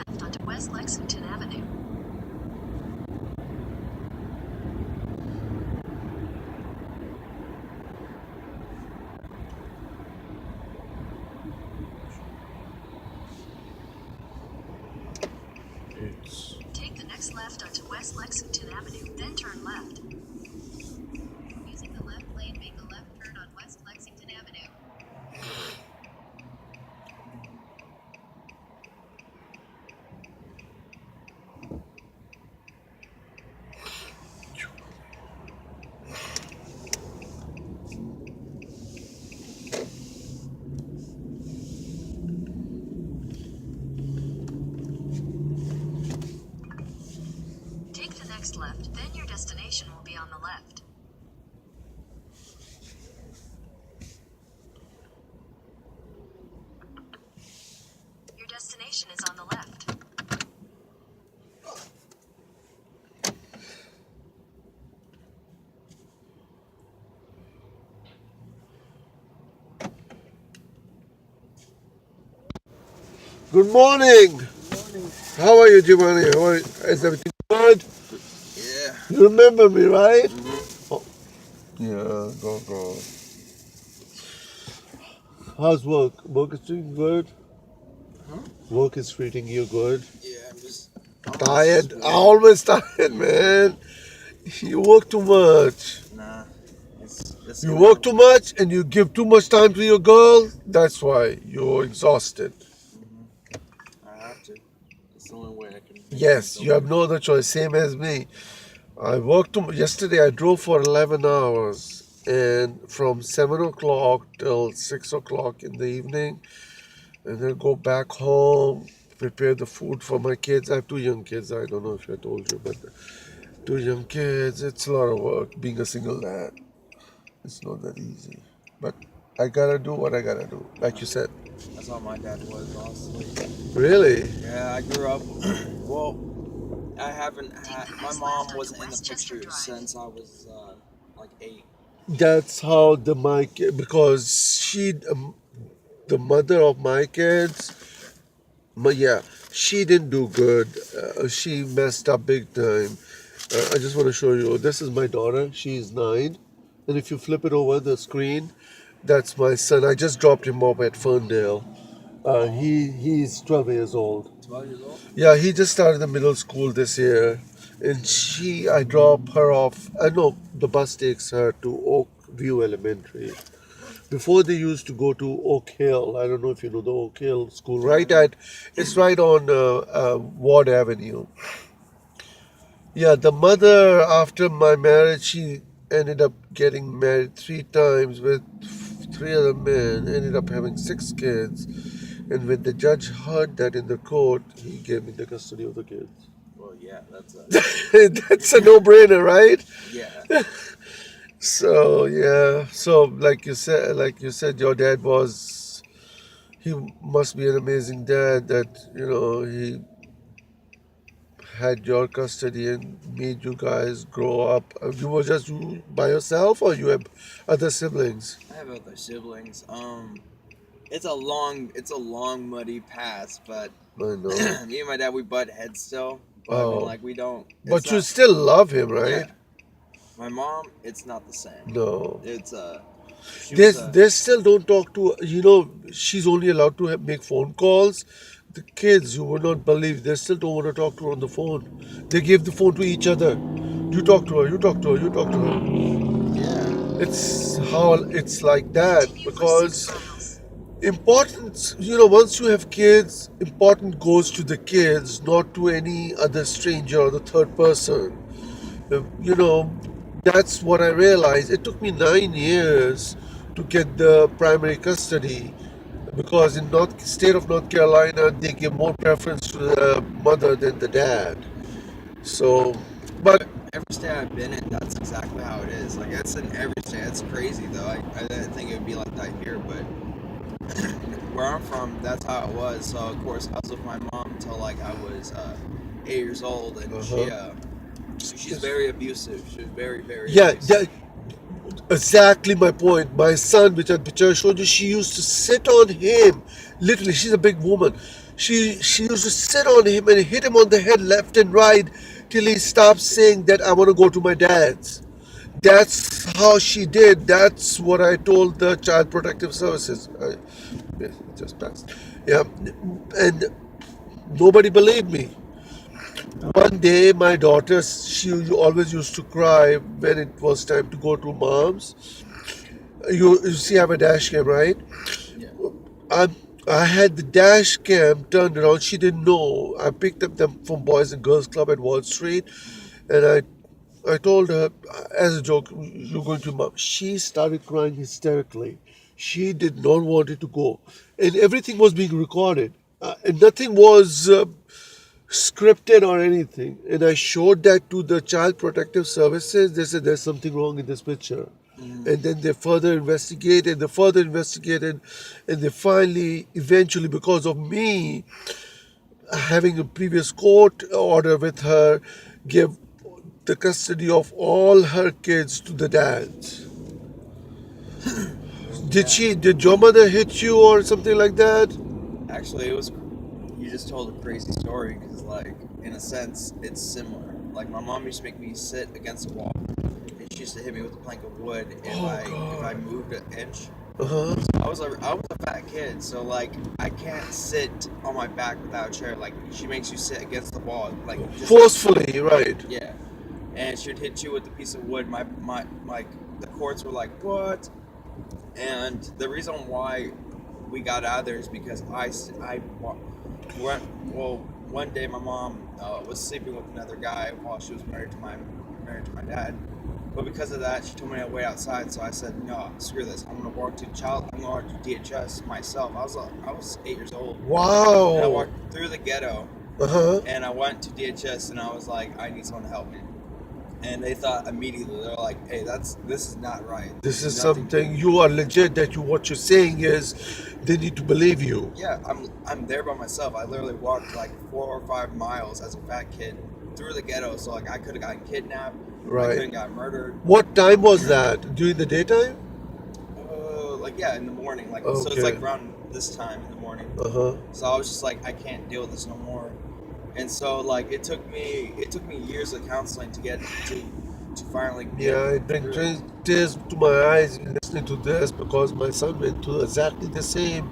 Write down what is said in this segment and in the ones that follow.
left onto West Lexington Avenue. Take the next left onto West Lexington Avenue, then turn left. Using the left lane, make a left turn on West Lexington Avenue. Take the next left, then your destination will be on the left. Your destination is on the left. Good morning. How are you, Giovanni? Is everything good? Yeah. You remember me, right? Mm-hmm. Yeah, go. How's work? Work is treating good? Huh? Work is treating you good? Yeah, I'm just Tired? Always tired, man. You work too much. Nah. It's You work too much and you give too much time to your girl. That's why you're exhausted. I have to. It's the only way I can. Yes, you have no other choice. Same as me. Yesterday I drove for 11 hours and from 7 o'clock till 6 o'clock in the evening, and then go back home, prepare the food for my kids. I have two young kids. I don't know if I told you, but two young kids, it's a lot of work being a single dad. It's not that easy. But I gotta do what I gotta do, like you said. That's how my dad was, honestly. Really? Yeah, I grew up. Well, I haven't had. My mom wasn't in the picture since I was like 8. That's how because the mother of my kids, but yeah, she didn't do good. She messed up big time. I just want to show you. This is my daughter. She's 9. And if you flip it over the screen, that's my son. I just dropped him off at Ferndale. He's 12 years old. 12 years old? Yeah, he just started the middle school this year. And I drop her off. I know the bus takes her to Oak View Elementary. Before they used to go to Oak Hill. I don't know if you know the Oak Hill school. It's right on Ward Avenue. Yeah, the mother, after my marriage, she ended up getting married 3 times with 3 other men, ended up having 6 kids. And when the judge heard that in the court, he gave me the custody of the kids. Well, yeah, that's That's a no-brainer, right? yeah. So yeah, so like you said, your dad he must be an amazing dad that he had your custody and made you guys grow up. You were just you by yourself, or you have other siblings? I have other siblings. It's a long muddy past, but I know. me and my dad, we butt heads still. But I mean, Oh, like, we don't. but It's you not. still love him, right? Yeah. My mom, it's not the same. No. It's she was They still don't talk to. She's only allowed to make phone calls. The kids, you would not believe, they still don't want to talk to her on the phone. They give the phone to each other. You talk to her. You talk to her. You talk to her. yeah. It's like that because importance. Once you have kids, important goes to the kids, not to any other stranger or the third person. Uh, You know, that's what I realized. It took me 9 years to get the primary custody because in state of North Carolina, they give more preference to the mother than the dad. So, but Every state I've been in, that's exactly how it is. Like, that's in every state. That's crazy, though. I didn't think it would be like that here, but where I'm from, that's how it was. So, of course, I was with my mom until, like, I was 8 years old, and uh-huh. she's very abusive. She was very, very Yeah, abusive. exactly my point. My son, which I picture showed you, she used to sit on him. Literally, she's a big woman. She used to sit on him and hit him on the head left and right till he stopped saying that I want to go to my dad's. That's how she did. That's what I told the Child Protective Services. Yes, it just passed. Yeah, and nobody believed me. One day, my daughter, she always used to cry when it was time to go to mom's. You see, I have a dash cam, right? Yeah. I I had the dash cam turned around. She didn't know. I picked up them from Boys and Girls Club at Wall Street, and I told her as a joke, "You're going to mom." She started crying hysterically. She did not want it to go, and everything was being recorded, and nothing was scripted or anything. And I showed that to the Child Protective Services. They said there's something wrong in this picture. And then they further investigated, and they finally, eventually, because of me having a previous court order with her, gave the custody of all her kids to the dad. Yeah. Did your mother hit you or something like that? Actually, it was. You just told a crazy story because, like, in a sense, it's similar. Like, my mom used to make me sit against a wall, and she used to hit me with a plank of wood if Oh I God. moved an inch. Uh-huh. I was a fat kid, so like I can't sit on my back without a chair. Like she makes you sit against the wall, like just Forcefully, right. yeah. And she'd hit you with a piece of wood. My the courts were like what? And the reason why we got out of there is because one day my mom was sleeping with another guy while she was married to my dad. But because of that, she told me to wait outside. So I said, no, screw this. I'm gonna walk to I'm gonna walk to DHS myself. I was 8 years old, and I Wow. walked through the ghetto, Uh-huh. and I went to DHS, and I was like, I need someone to help me. And they thought immediately, they're like, hey, this is not right. This is Nothing. something you are legit that you what you're saying is they need to believe you. Yeah, I'm there by myself. I literally walked like 4 or 5 miles as a fat kid through the ghetto. So like I could have gotten kidnapped. I could Right. have got murdered. What time was that? During the daytime? Like yeah, in the morning. Like so, it's Okay. like around this time in the morning. Uh-huh. So I was just like, I can't deal with this no more. And so like it took me years of counseling to get to finally get Yeah, it brings through. tears to my eyes listening to this because my son went through exactly the same.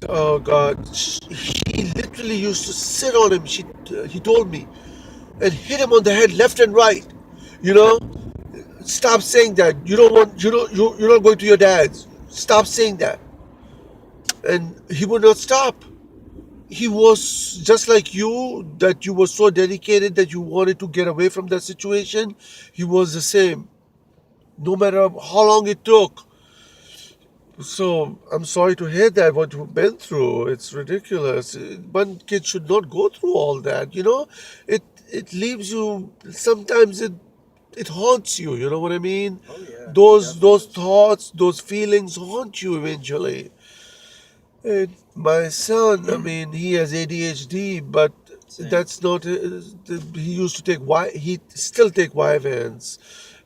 Oh God, he literally used to sit on him. He told me, and hit him on the head left and right. You know, stop saying that. You don't want. You're not going to your dad's. Stop saying that. And he would not stop. He was just like you, that you were so dedicated that you wanted to get away from that situation. He was the same, no matter how long it took. So I'm sorry to hear that what you've been through. It's ridiculous. One kid should not go through all that. It leaves you. Sometimes it haunts you. You know what I mean? Oh yeah, it Those definitely is. thoughts, those feelings haunt you eventually. And my son, I mean, he has ADHD, but Same. that's not. He used to take he still take Vyvanse.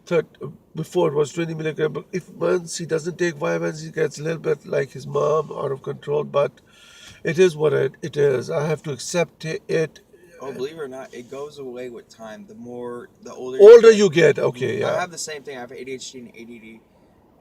Third, before it was 20 milligram. But if once he doesn't take Vyvanse, he gets a little bit like his mom, out of control. But it is what it is. I have to accept it. Oh, believe it or not, it goes away with time. The older you Older get. you get, okay, I yeah. have the same thing. I have ADHD and ADD,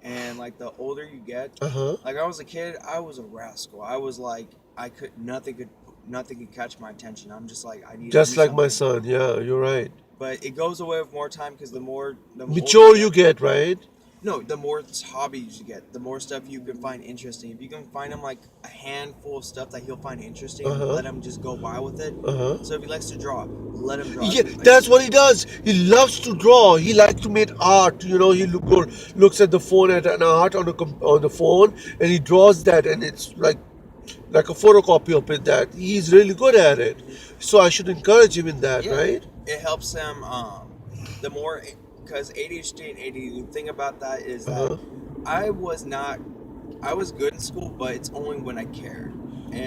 and like the older you get, Uh huh. like I was a kid, I was a rascal. I was like, I could nothing could catch my attention. I'm just like, I need to do Just like my something. son, yeah, you're right. But it goes away with more time because the older you Mature you get, get, right? no, the more hobbies you get, the more stuff you can find interesting. If you can find him like a handful of stuff that he'll find interesting, Uh huh. let him just go wild with it. Uh huh. So if he likes to draw, let him draw. Yeah, Like, that's what he does. He loves to draw. He likes to make art. He looks at the phone at an art on the phone, and he draws that, and it's like a photocopy of it. That he's really good at it. mhm. So I should encourage him in that, Yeah, right? it helps him. The more because ADHD and ADD, the thing about that is Uh that huh. I was not, I was good in school, but it's only when I cared.